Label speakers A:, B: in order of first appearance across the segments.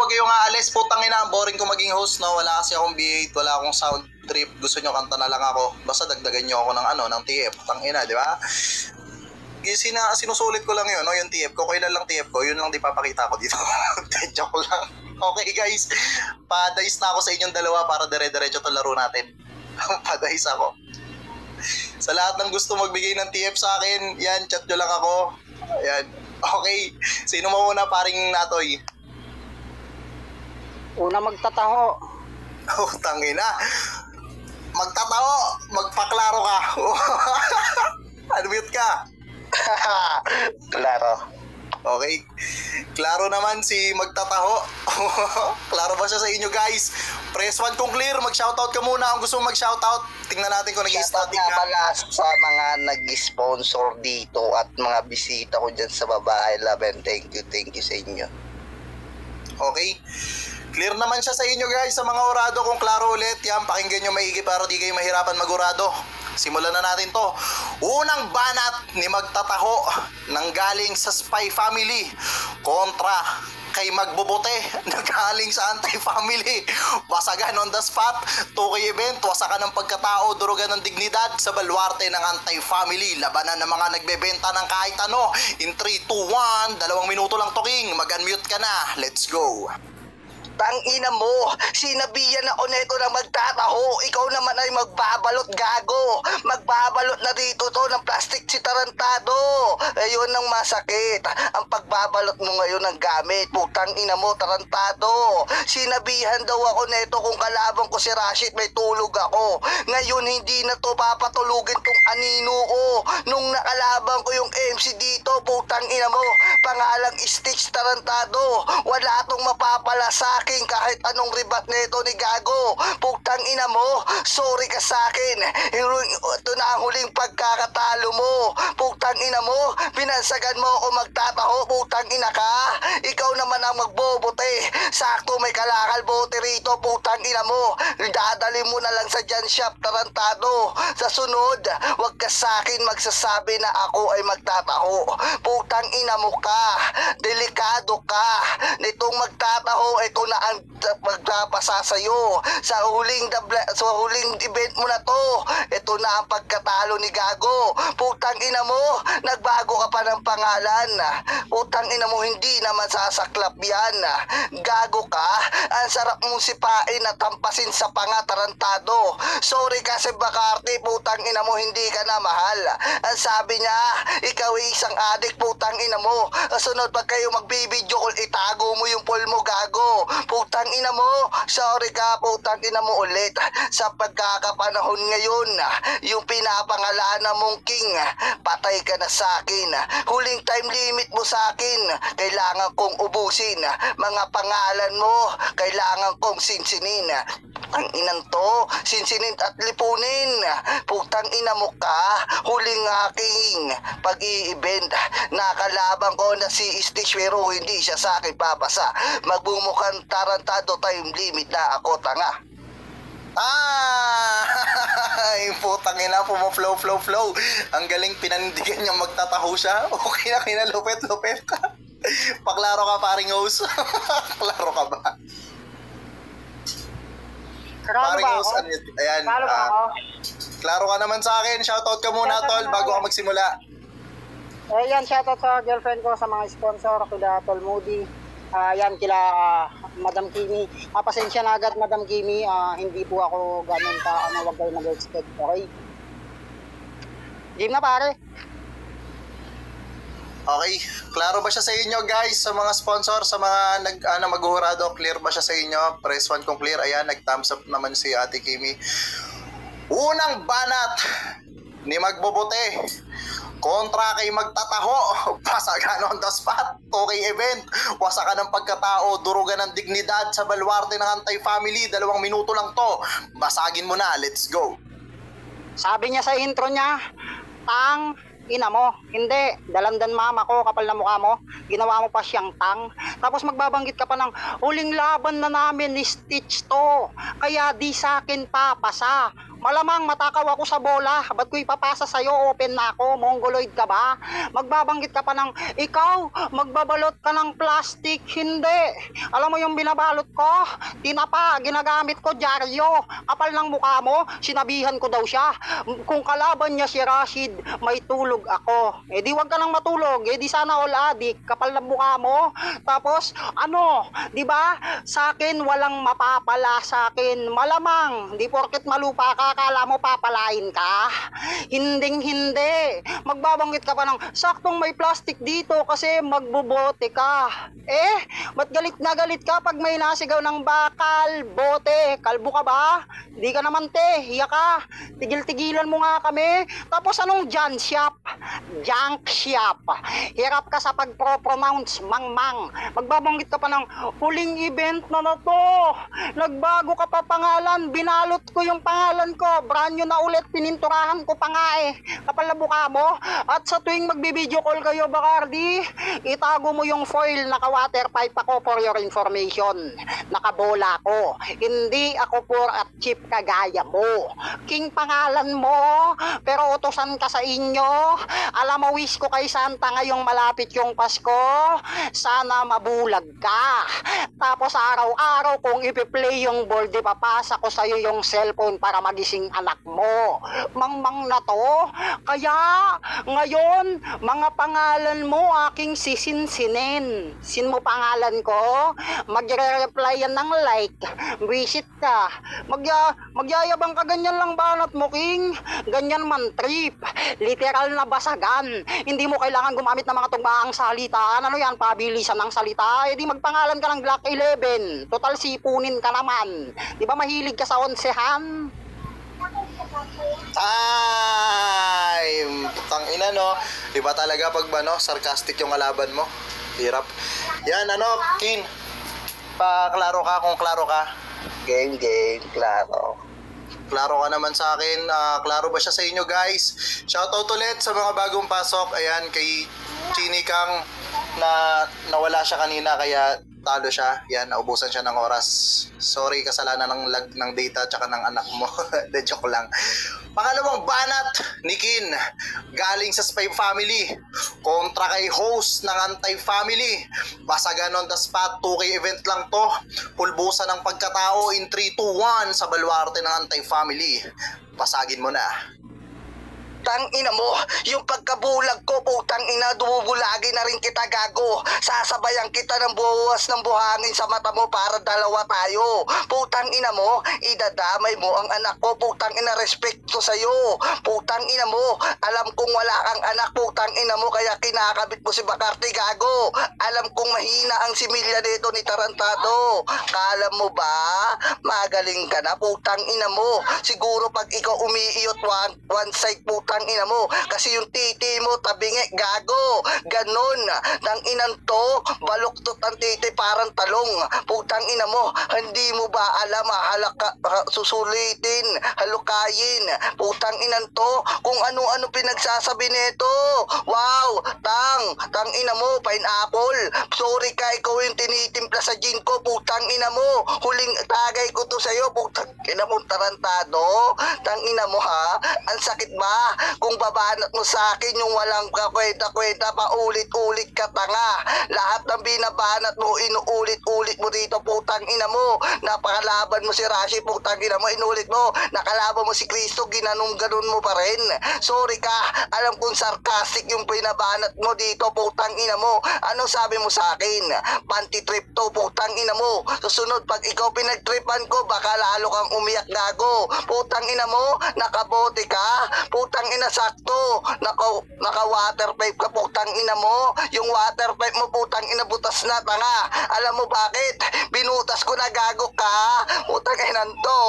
A: kayo nga alis. Putang ina, ang boring ko maging host, no? Wala kasi akong B8, wala akong sound trip. Gusto nyo kanta na lang ako. Basta dagdagan nyo ako ng ng TF. Putang ina, di ba? Sinusulit ko lang yun, no? Yung TF ko. Kailan lang TF ko, yun lang di papakita ko dito. Joke lang. Okay guys, padayis na ako sa inyong dalawa para dire-diretso to laro natin. Padayis ako. Sa lahat ng gusto magbigay ng TF sa akin, yan, chat nyo lang ako. Ayan. Okay. Sino mo muna, paring Natoy?
B: Una magtataho.
A: Oh, tangina. Magtataho, magpaklaro ka. Unmute ka.
C: Klaro.
A: Okay. Klaro naman si magtataho. Klaro ba siya sa inyo guys? Press 1 kung clear. Mag-shoutout ka muna. Kung gusto mo mag-shoutout, tingnan natin kung
C: Shoutout
A: nag-static
C: nga
A: ka.
C: pala sa mga nag-sponsor dito at mga bisita ko dyan sa babae. Love and thank you sa inyo.
A: Okay. Clear naman siya sa inyo guys. Sa mga orado, kung klaro ulit, yan, pakinggan nyo maigi para di kayo mahirapan mag-orado. Simulan na natin to. Unang banat ni magtataho nang galing sa Spy Family kontra kay magbubote na galing sa Anti-Family. Wasagan on the spot, 2K event, wasakan ng pagkatao, durugan ng dignidad sa baluarte ng Anti-Family. Labanan ng mga nagbebenta ng kahit ano. In 3, 2, 1, 2 minuto lang to King. Mag-unmute ka na. Let's go.
C: Tangina mo, sinabihan ako neto na magtataho. Ikaw naman ay magbabalot, gago. Magbabalot na dito to ng plastic si tarantado. Ayun ang masakit. Ang pagbabalot mo ngayon ng gamit. Putang ina mo, tarantado. Sinabihan daw ako neto kung kalaban ko si Rashid may tulog ako. Ngayon hindi na to papatulugin tong anino ko. Nung nakalaban ko yung MC dito, putang ina mo, pangalang Stitch, tarantado. Wala tong mapapala sa akin kahit anong ribat nito ni Gago. Putang ina mo, sorry ka sa akin. Ito na ang huling pagkakatalo mo. Putang ina mo, pinansagan mo ako magtataho. Putang ina ka. Ikaw naman ang magbobote. Sakto may kalakal bote rito. Putang ina mo, dadali mo na lang sa Jan Shop, tarantado. Sa sunod, wag ka sa akin magsasabi na ako ay magtataho. Putang ina mo ka. Delikado ka. Nitong magtataho, ito na ang magpapasa sa'yo. Sa huling event mo na to, ito na ang pagkatalo ni Gago. Putang ina mo, nagbago ka pa ng pangalan. Putang ina mo, hindi naman sasaklap yan. Gago ka, ang sarap mong sipain at tampasin sa panga, tarantado. Sorry kasi Bakarte, putang ina mo, hindi ka na mahal. Ang sabi niya, ikaw ay isang adik, putang ina mo. Sunod pag kayo magbibideo call, itago mo yung poll mo, Gago. Putang ina mo, sorry ka, putang ina mo ulit. Sa pagkakapanahon ngayon, yung pinapangalanan mong king, patay ka na sa akin. Huling time limit mo sa akin, kailangan kong ubusin. Mga pangalan mo, kailangan kong sinsinin. Ang inang to, sinsinin at lipunin. Putang ina mo ka, huling aking pag-i-event. Nakalaban ko na si Stitch pero hindi siya sa akin papasa. Magbumukhang tarantado, time limit na ako, tanga.
A: Yung putang ina, flow. Ang galing, pinanindigan niyang magtataho siya. Okay na, kinalupit. Paklaro ka, paring host. Paklaro ka ba?
B: Klaro ba ako?
A: Ayan.
B: Klaro ba ako?
A: Klaro ka naman sa akin. Shoutout ka muna, tol, bago ka magsimula.
B: Yan, shoutout sa girlfriend ko, sa mga sponsor, kila Tol Moody. Yan, kila Madam Kimi. Pasensya na agad, Madam Kimi. Hindi po ako ganun ka, wag kayo mag-expect. Okay? Game na pare.
A: Okay, klaro ba siya sa inyo guys, sa mga sponsor, sa mga maghuhurado, clear ba siya sa inyo? Press 1 kung clear. Ayan, nag-thumbs up naman si Ate Kimi. Unang banat ni magbobote kontra kay magtataho. Pasagan on the spot, okay event, wasakan ng pagkatao, durugan ng dignidad sa baluarte ng Anti-Family. 2 minuto lang to, basagin mo na, let's go.
B: Sabi niya sa intro niya, tang ina mo. Hindi, dalandan mama ko, kapal na mukha mo. Ginawa mo pa siyang tang. Tapos magbabanggit ka pa ng huling laban na namin ni Stitch to. Kaya di sa akin papasa. Malamang matakaw ako sa bola. Ba't ko ipapasa sa'yo? Open na ako. Mongoloid ka ba? Magbabanggit ka pa ng, ikaw, magbabalot ka ng plastic. Hindi. Alam mo yung binabalot ko? Tinapa, ginagamit ko, dyaryo. Kapal ng mukha mo, sinabihan ko daw siya. Kung kalaban niya si Rashid, may tulog ako. Eh di wag ka nang matulog. Eh di sana all adik. Kapal ng mukha mo. Tapos, ano, di ba? Sa akin, walang mapapala sa akin. Malamang, di porket malupa ka, akala mo papalain ka. Hinding hindi. Magbabanggit ka pa ng, saktong may plastic dito kasi magbubote ka. Eh, ba't galit na galit ka pag may nasigaw ng bakal, bote? Kalbo ka ba? Di ka naman te, hiya ka. Tigil-tigilan mo nga kami. Tapos anong junk shop? Junk shop. Hirap ka sa pag-pronounce, mang-mang. Magbabanggit ka pa ng huling event na to. Nagbago ka pa pangalan, binalot ko yung pangalan ko. Brand new na ulit, pininturahan ko pa nga eh. Kapal na mukha mo. At sa tuwing magbibideo call kayo, Bacardi, itago mo yung foil, naka-water pipe ako for your information. Nakabola ko. Hindi ako poor at cheap kagaya mo. King pangalan mo, pero utosan ka sa inyo. Alam mo, wish ko kay Santa ngayong malapit yung Pasko. Sana mabulag ka. Tapos araw-araw kung ipi-play yung board, ipapasa ko sa'yo yung cellphone para magising anak mo. Mang-mang na to. Kaya, ngayon, mga pangalan mo aking sisinsinin. Sin mo pangalan ko, magre-reply yan ng like. Visit ka. Magyayabang ka, ganyan lang banat mo, King. Ganyan man trip. Literal na basagan. Hindi mo kailangan gumamit ng mga tugmaang salita. Ano yan, pabilisan ng salita? Eh di magpangalan ka ng Glock 11. Total sipunin ka naman. Di ba mahilig ka sa onsehan?
A: Time! Tangina no. Iba talaga pag ba no, sarcastic yung kalaban mo. Hirap. Yan ano, Kin. Pa-klaro ka kung klaro ka.
C: Game, klaro.
A: Klaro ka naman sa akin. Klaro ba siya sa inyo guys? Shoutout ulit sa mga bagong pasok. Ayan, kay Chini Kang na nawala siya kanina kaya talo siya. Yan, naubusan siya ng oras. Sorry, kasalanan ng lag ng data tsaka ng anak mo. De joke lang. Pangalawang banat ni Kin galing sa Spy Family kontra kay host ng Anti-Family. Basagan on the spot, 2K event lang to. Pulbusan ng pagkatao in 3, 2, 1 sa baluarte ng Anti-Family. Basagin mo na.
C: Tang ina mo, yung pagkabulag ko, putang ina, dumubulagi na rin kita, gago. Sasabayan kita ng buwas ng buhangin sa mata mo para dalawa tayo. Putang ina mo, idadamay mo ang anak ko, putang ina, respeto sa'yo. Putang ina mo, alam kong wala kang anak, putang ina mo, kaya kinakabit mo si Bacardi, gago. Alam kong mahina ang similya dito ni Tarantado. Kala mo ba, magaling ka na, putang ina mo. Siguro pag ikaw umiiyot one side, putang ina mo, kasi yung titi mo tabingi, gago. Ganon, nang inan to, baluktot ang titi parang talong. Putang ina mo, hindi mo ba alam, susulitin, halukayin. Putang inan to, kung ano-ano pinagsasabi nito. Wow, tang ina mo, pineapple. Sorry ka, ikaw yung tinitimpla sa gin ko, putang ina mo. Huling tagay ko to sa'yo, putang ina mo, Tarantado. Tang ina mo ha, ang sakit ba? Kung babanat mo sa akin yung walang kakwenta-kwenta, paulit-ulit ka tanga. Lahat ng binabanat mo, inuulit-ulit mo dito, putang ina mo. Napakalaban mo si Rashi, putang ina mo, inulit mo. Nakalaban mo si Cristo, ginanong-ganon mo pa rin. Sorry ka, alam kong sarcastic yung binabanat mo dito, putang ina mo. Ano sabi mo sa akin? Panty-trip to, putang ina mo. Susunod, pag ikaw pinagtripan ko, baka lalo kang umiyak, gago. Putang ina mo, nakabote ka. Putang ina, sakto. Naka water pipe ka, putang ina mo. Yung water pipe mo, putang ina, butas na, tanga. Alam mo bakit? Binutas ko na, gago ka. Putang ina to.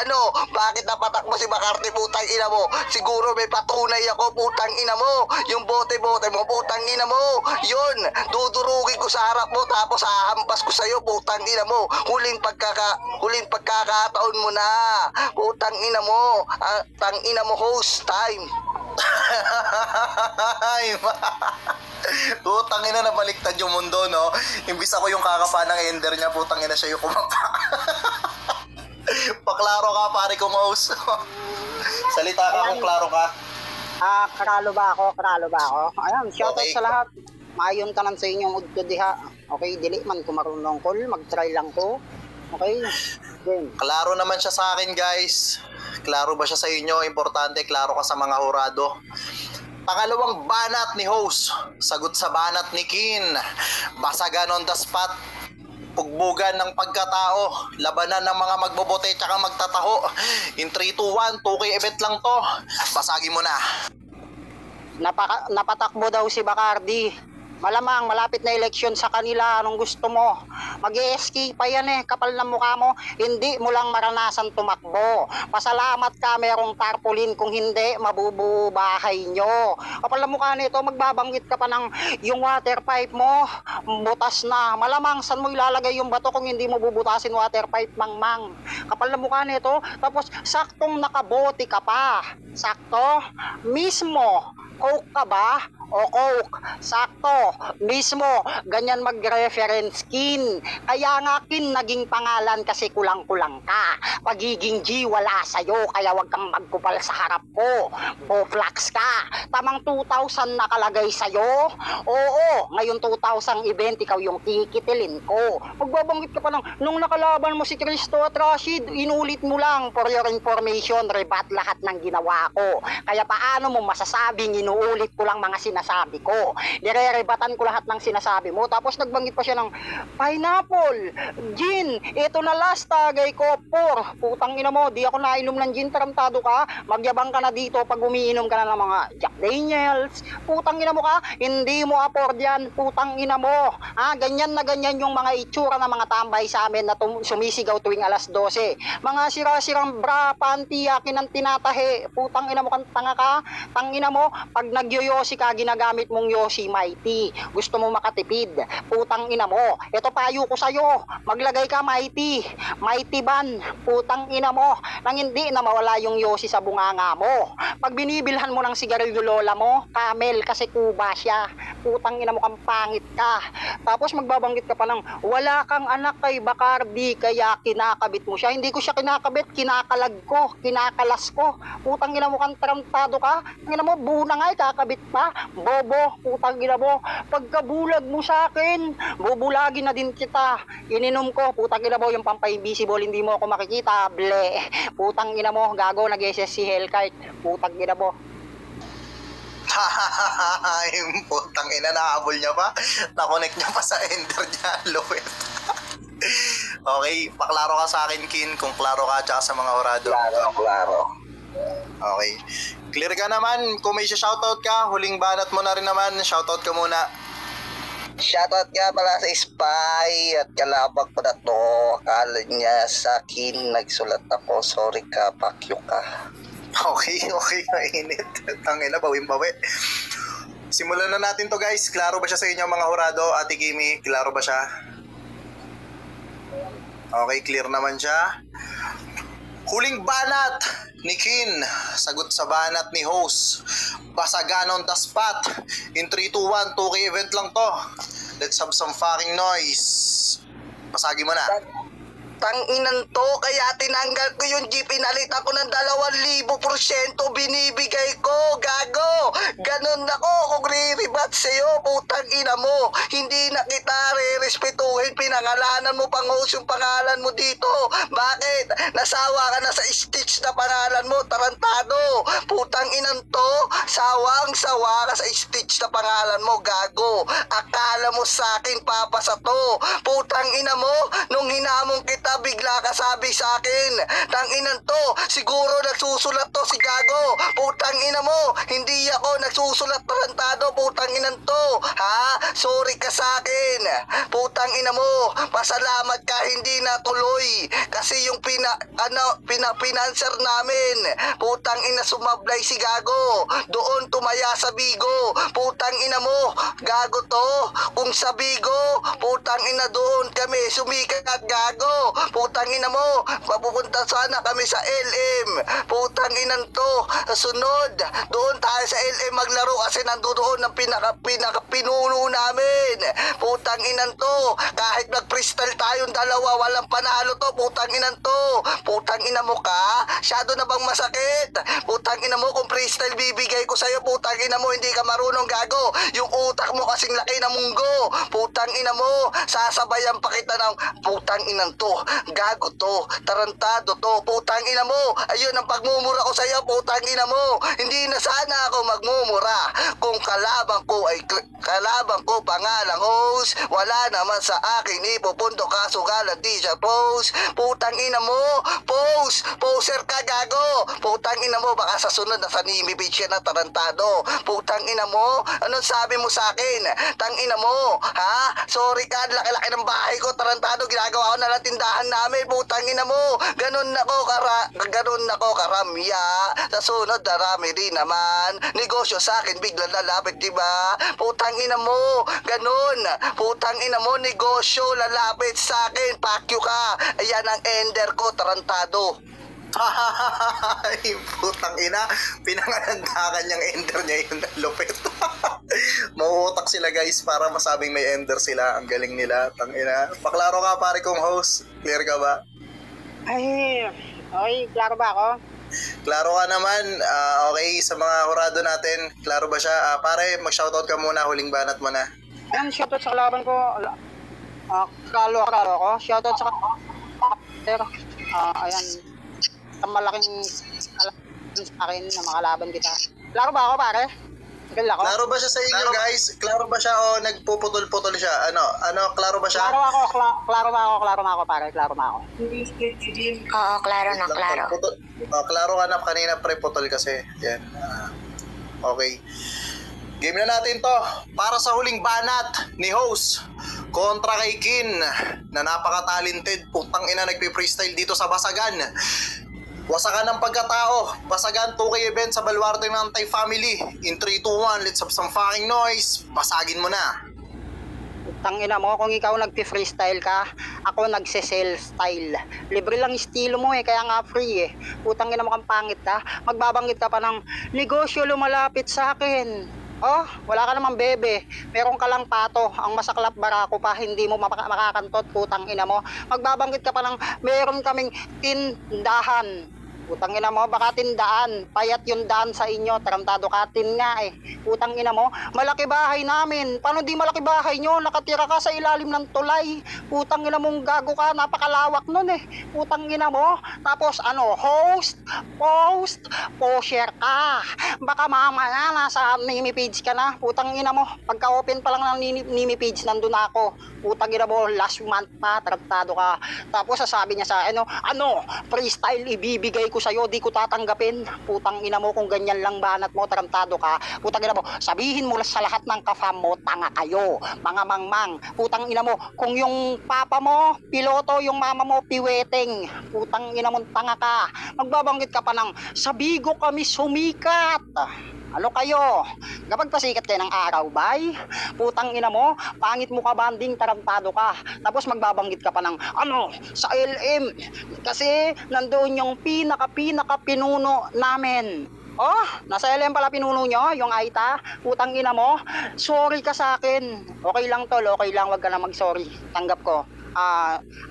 C: Ano, bakit napatak mo si Bacardi, putang ina mo? Siguro may patunay ako, putang ina mo. Yung bote-bote mo, putang ina mo. Yun, dudurugin ko sa harap mo, tapos hahampas ko sa'yo, putang ina mo. Huling pagkakataon mo na. Putang ina mo. Tang ina mo, host time.
A: Putang ina, nabaliktad yung mundo, no? Imbis ako yung kakapa ng ender niya, putang ina siya yung kumapa. Paklaro ka, pare kong host. Salita ka kung klaro ka.
B: Karalo ba ako? Ayan, shoutout
A: Okay.
B: sa lahat. Maayon tanan sa inyong udto diha. Okay, dili man ko marunong kol, mag-try lang ko. Okay? Then,
A: Klaro naman siya sa akin, guys. Klaro ba siya sa inyo? Importante, klaro ka sa mga hurado. Pangalawang banat ni host. Sagot sa banat ni Kin. Basagan on the spot. Pugbugan ng pagkatao. Labanan ng mga magbobote tsaka magtataho. In 3, 2, 1, 2K event lang to. Basagin mo na.
B: napatakbo daw si Bacardi. Malamang malapit na eleksyon sa kanila. Anong gusto mo? Mag-ESK pa yan kapal ng mukha mo. Hindi mo lang maranasan tumakbo. Pasalamat ka merong tarpaulin, kung hindi mabubuo bahay nyo. Kapal ng mukha nito, magbabanggit ka pa ng yung water pipe mo butas na. Malamang saan mo ilalagay yung bato kung hindi mo bubutasin water pipe, mangmang. Kapal ng mukha nito, tapos saktong nakabote ka pa. Sakto mismo. Coke ka ba? O Coke, sakto, mismo, ganyan mag-reference Kin. Kaya nga Kin naging pangalan kasi kulang-kulang ka. Pagiging G wala sa'yo, kaya wag kang magkupal sa harap ko. Boflax ka. Tamang 2,000 nakalagay sa'yo. Oo, ngayon 2,000 event, ikaw yung kikitilin ko. Magbabanggit ka pa lang, nung nakalaban mo si Cristo at Rashid, inulit mo lang, for your information, rebat lahat ng ginawa ko. Kaya paano mo masasabing inuulit ko lang mga sinasabi ko? Nire-rebatan ko lahat ng sinasabi mo. Tapos nagbanggit pa siya ng pineapple, gin, ito na last tagay ko, putang ina mo, di ako nainom ng gin, tarantado ka, magyabang ka na dito pag umiinom ka na ng mga Jack Daniels, putang ina mo ka, hindi mo afford yan, putang ina mo. Ganyan na ganyan yung mga itsura ng mga tambay sa amin na sumisigaw tuwing alas 12. Mga sira-sirang bra, panty, akin ang tinatahi, putang ina mo kang tanga ka, tangina mo, pag nagyoyosi ka, ginagamit mong Yoshi Mighty. Gusto mo makatipid, putang ina mo. Ito payo ko sa'yo, maglagay ka Mighty ban, putang ina mo, nang hindi na mawala yung Yoshi sa bunganga mo. Pag binibilhan mo ng sigarilyo lola mo, Camel, kasi kuba siya, putang ina mo kang pangit ka. Tapos magbabanggit ka pa ng wala kang anak kay Bacardi, kaya kinakabit mo siya. Hindi ko siya kinakabit, kinakalag ko, kinakalas ko, putang ina mo kang tarantado ka. Ina mo, buna nga, kakabit pa, bobo, putang ina mo. Pagkabulag mo sa akin, bubulagin na din kita. Ininom ko, putang ina mo, yung pampay-invisible, hindi mo ako makikita, ble. Putang ina mo, gago, nag-SSC Hellkite, putang ina mo.
A: Yung putang ina, nahabol niya pa. Nakonect niya pa sa ender niya. Lowet. Okay, paklaro ka sa akin, Kin, kung klaro ka tsaka sa mga orado.
C: Klaro.
A: Okay. Clear ka naman. Kung may shoutout ka, huling banat mo na rin naman. Shoutout ka muna.
C: Shoutout nga pala sa Spy at kalabag ko na to. Akala niya sa akin nagsulat ako. Sorry ka, pakyo ka.
A: Okay, mainit. Tangina, bawin-bawi. Simulan na natin to, guys. Klaro ba siya sa inyo, mga hurado? Ate Kimi, klaro ba siya? Okay, clear naman siya. Huling banat ni Kin. Sagot sa banat ni host. Basagan on the spot. In 3, 2, 1, 2K event lang to. Let's have some fucking noise. Basagi mo na.
C: Tanginan to, kaya tinanggal ko yung G, pinalit ako ng 2,000% binibigay ko, gago. Ganon ako kung re-rebat sa'yo, putang ina mo. Hindi na kita re-respetuhin, pinangalanan mo pang host yung pangalan mo dito. Bakit? Nasawa ka na sa Stitch na pangalan mo, tarantado. Putang inan to, sawang-sawa ka sa Stitch na pangalan mo, gago. Akala mo sa akin papasa to. Putang ina mo, nung hinamon kita, bigla ka sabi sa akin, tanginan to, siguro nagsusulat to si gago. Putang ina mo, hindi ako nagsusulat, tarantado, putang inan to. Sorry ka sa akin. Putang ina mo, pasalamat ka hindi natuloy. Kasi yung pinanser namin, putang ina sumablay si gago. Doon tumaya sa Bigo. Putang ina mo, gago to. Kung sa Bigo, putang ina doon kami sumikat, gago. Putang ina mo, papupunta sana kami sa LM. Putang inan to. Sunod, doon tayo sa LM maglaro kasi nandoon ang pinaka-pinuno namin. Putang inan to. Kahit nag-freestyle tayong dalawa, walang panalo to. Putang inan to. Putang ina mo ka? Shadow na bang masakit? Putang ina mo, kung freestyle bibigay ko sa'yo, putang ina mo, hindi ka marunong gago. Yung utak mo kasing laki na munggo. Putang ina mo, sasabayan pa kita ng putang inan to. Gago to, tarantado to. Putang ina mo, ayun ang pagmumura ko sa'yo, putang ina mo. Hindi na sana ako magmumura kung kalabang ko pangalang host. Wala naman sa akin ipupundo kaso galang di siya post. Putang ina mo, poser ka gago. Putang ina mo, baka sa sunod na sa Nimi Beach yan na tarantado. Putang ina mo, anong sabi mo sa akin? Tang ina mo, ha? Sorry ka, laki-laki ng bahay ko, tarantado, ginagawa ko na lang tindahan namin. Putang ina mo, ganun nako karamya. Sa sunod, darami rin naman. Negosyo sa akin, bigla lalapit, diba? Putang ina mo, ganun. Putang ina mo, negosyo, lalapit sa akin. Pakyo ka. Ayan ang ender ko, tarantado.
A: Ay, putang ina, pinangandakan niyang ender niya yun, lupit. Mauutak sila guys para masabing may ender sila, ang galing nila, tang ina. Paklaro ka pare kong host, clear ka ba?
B: Ay, okay, klaro ba ako?
A: Klaro ka naman, okay, sa mga hurado natin, klaro ba siya? Pare, mag-shoutout ka muna, huling banat mo na.
B: Ayan, shoutout sa kalaban ko. Klaro ko. Shoutout sa ayan, ang malaking kalaban sa akin na makalaban kita. Klaro ba ako, pare? Gal ako?
A: Klaro ba siya sa inyo guys? Klaro ba siya o nagpuputol-putol siya? Ano, klaro ba siya?
B: Klaro ba ako, pare? Klaro ba ako?
D: Oo, klaro na, klaro.
A: Klaro ka na, kanina pre-putol kasi. Yan. Okay. Game na natin to. Para sa huling banat ni host kontra kay Kin na napaka-talented. Putang ina, nagpe-freestyle dito sa Basagan. Wasakan ng pagkatao. Basagan 2K event sa Baluarte ng Antay Family. In 3, 2, 1, let's have some fucking noise. Basagin mo na.
B: Tangina mo, kung ikaw nagpi-freestyle ka, ako nagse-sell style. Libre lang estilo mo kaya nga free Putangina mo kang pangit ka, magbabanggit ka pa ng negosyo lumalapit sa akin. Oh, wala ka namang bebe. Meron ka lang pato. Ang masaklap barako pa, hindi mo makakantot, putang ina mo. Magbabanggit ka pa ng meron kaming tindahan. Putang ina mo, baka tindaan. Payat yung daan sa inyo, tarantado ka, tin nga Putang ina mo, malaki bahay namin. Paano di malaki bahay nyo? Nakatira ka sa ilalim ng tulay. Putang ina mong gago ka, napakalawak nun Putang ina mo. Tapos host, poster ka. Baka mamaya nasa Nimi page ka na. Putang ina mo, pagka-open pa lang ng Nimi page, nandun ako. Putang ina mo, last month pa, tarantado ka. Tapos sasabi niya sa freestyle ibibigay ko sa'yo, di ko tatanggapin. Putang ina mo, kung ganyan lang banat mo, tarantado ka. Putang ina mo, sabihin mo sa lahat ng kafam mo, tanga kayo, mga mangmang. Putang ina mo, kung yung papa mo piloto, yung mama mo piweteng, putang ina mo, tanga ka. Magbabanggit ka pa ng sa Bigo kami sumikat. Ano kayo? Kapag pasikat kayo ng araw, bay? Putang ina mo, pangit mo ka banding, tarantado ka. Tapos magbabanggit ka pa ng sa LM. Kasi nandoon yung pinaka pinuno namin. Oh, nasa LM pala pinuno nyo, yung Aita. Putang ina mo, sorry ka sa akin. Okay lang tol, okay lang, wag ka na mag-sorry. Tanggap ko.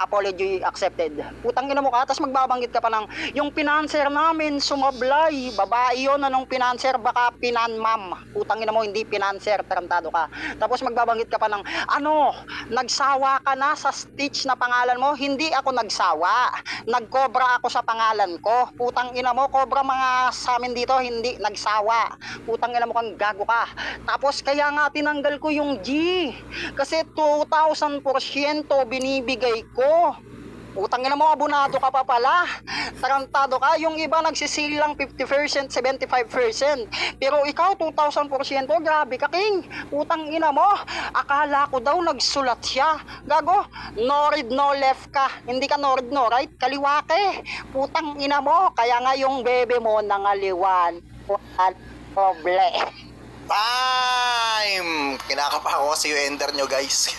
B: Apology accepted. Putang ina mo ka, tapos magbabanggit ka pa ng yung pinanser namin sumablay. Babae yun, anong pinanser? Baka pinanmam. Putang ina mo, hindi pinanser, tarantado ka. Tapos magbabanggit ka pa ng nagsawa ka na sa stitch na pangalan mo. Hindi ako nagsawa, nagkobra ako sa pangalan ko. Putang ina mo, kobra mga sa amin dito, hindi nagsawa. Putang ina mo kang gago ka. Tapos kaya nga tinanggal ko yung G, kasi 2,000% binibigay ko. Utang ina mo, abonado ka pa pala. Tarantado ka. Yung iba nagsisil lang 50%, 75%. Pero ikaw 2,000%. Grabe ka, king. Utang ina mo. Akala ko daw nagsulat siya. Gago. No read, no left ka. Hindi ka no read, no right. Kaliwa ka Putang ina mo. Kaya nga yung bebe mo nangaliwan. Problem.
A: Time! Kinakapa ako kasi yung ender nyo guys.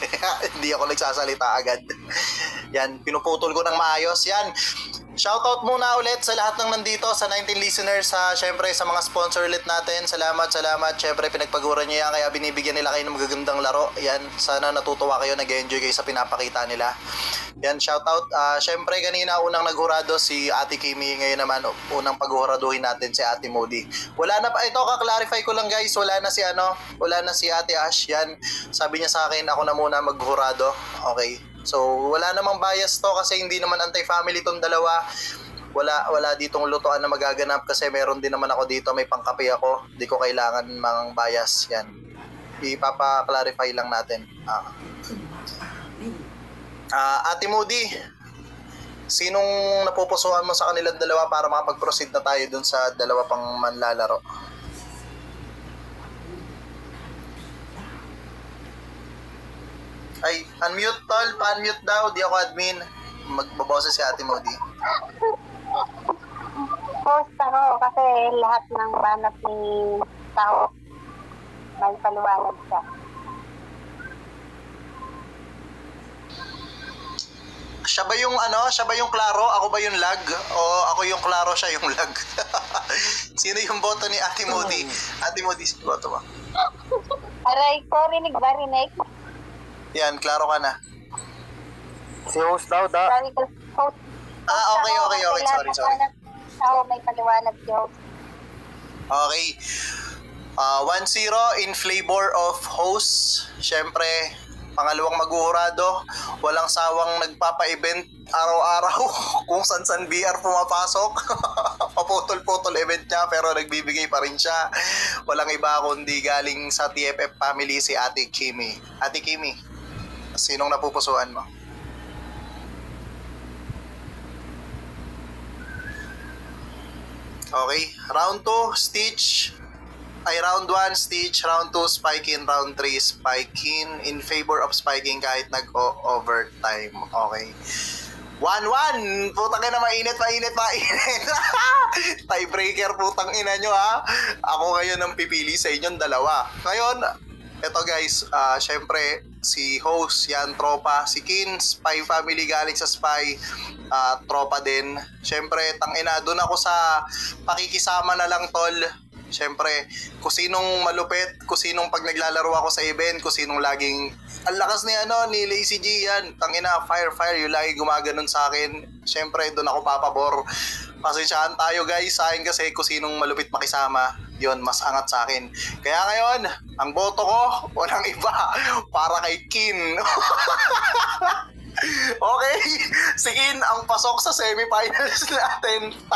A: Hindi ako nagsasalita agad. Yan, pinuputol ko ng maayos. Yan, shoutout muna ulit sa lahat ng nandito, sa 19 listeners, syempre sa mga sponsor ulit natin. Salamat. Syempre pinagpaguran nyo yan, kaya binibigyan nila kayo ng magagandang laro. Yan, sana natutuwa kayo, nag-enjoy kayo sa pinapakita nila. Yan, shoutout. Syempre kanina unang naghurado si Ate Kimi, ngayon naman unang paghuraduhin natin si Ate Moody. Wala na pa, ito ka-clarify ko lang guys, wala na si Ate Ash. Yan, sabi niya sa akin, ako na muna maghurado. Okay. So, wala namang bias to kasi hindi naman anti-family tong dalawa. Wala ditong lutuan na magaganap kasi meron din naman ako dito, may pangkape ako. Hindi ko kailangan mga bias. Yan. Ipapa-clarify lang natin. Ate Moody, sinong napupusuhan mo sa kanilang dalawa para makapag-proceed na tayo dun sa dalawa pang manlalaro? Ay, unmute tol, pa-unmute daw, di ako admin. Magbaboses si Ate Moody.
D: Post ako kasi lahat ng banat ni tao may paliwanag siya.
A: Siya ba yung klaro? Ako ba yung lag? O ako yung klaro, siya yung lag? Sino yung boto ni Ate Moody? Ate Moody, sino boto mo?
D: Aray ko, rinig.
A: Yan, klaro ka na.
B: Si host daw,
D: Sorry ko. Post.
A: Okay. Sorry.
D: Tao may paliwanag siya.
A: Okay. 1-0 in flavor of host. Siyempre, pangalawang maghuhurado. Walang sawang nagpapa-event araw-araw kung san BR pumapasok. Paputol-putol event niya pero nagbibigay pa rin siya. Walang iba kundi galing sa TFF family si Ate Kimi. Ate Kimi, sinong napupusuan mo? Okay, round 2, Stitch. Round 1, Stitch. Round 2, Spiking. Round 3, Spiking. In favor of Spiking kahit nag-overtime. Okay. 1-1. Putang ina, mainit. Tiebreaker, putang ina nyo ha. Ako ngayon ang pipili sa inyong dalawa. Ngayon, eto guys, syempre, si host, yan, tropa. Si Kin, Spy family, galing sa Spy. Tropa din. Syempre, tangina, doon ako sa pakikisama na lang, tol. Syempre, kung sinong malupit, kung sinong pag naglalaro ako sa event, kung sinong laging ang lakas ni Lazy G yan. Tangina, fire, yung lagi gumaganon sa akin. Syempre, doon ako papabor. Pasensyahan tayo guys, sa akin kasi kung sinong malupit makisama, yon mas angat sa akin. Kaya ngayon, ang boto ko, walang iba, para kay Kin. Okay, si Kin ang pasok sa semifinals natin.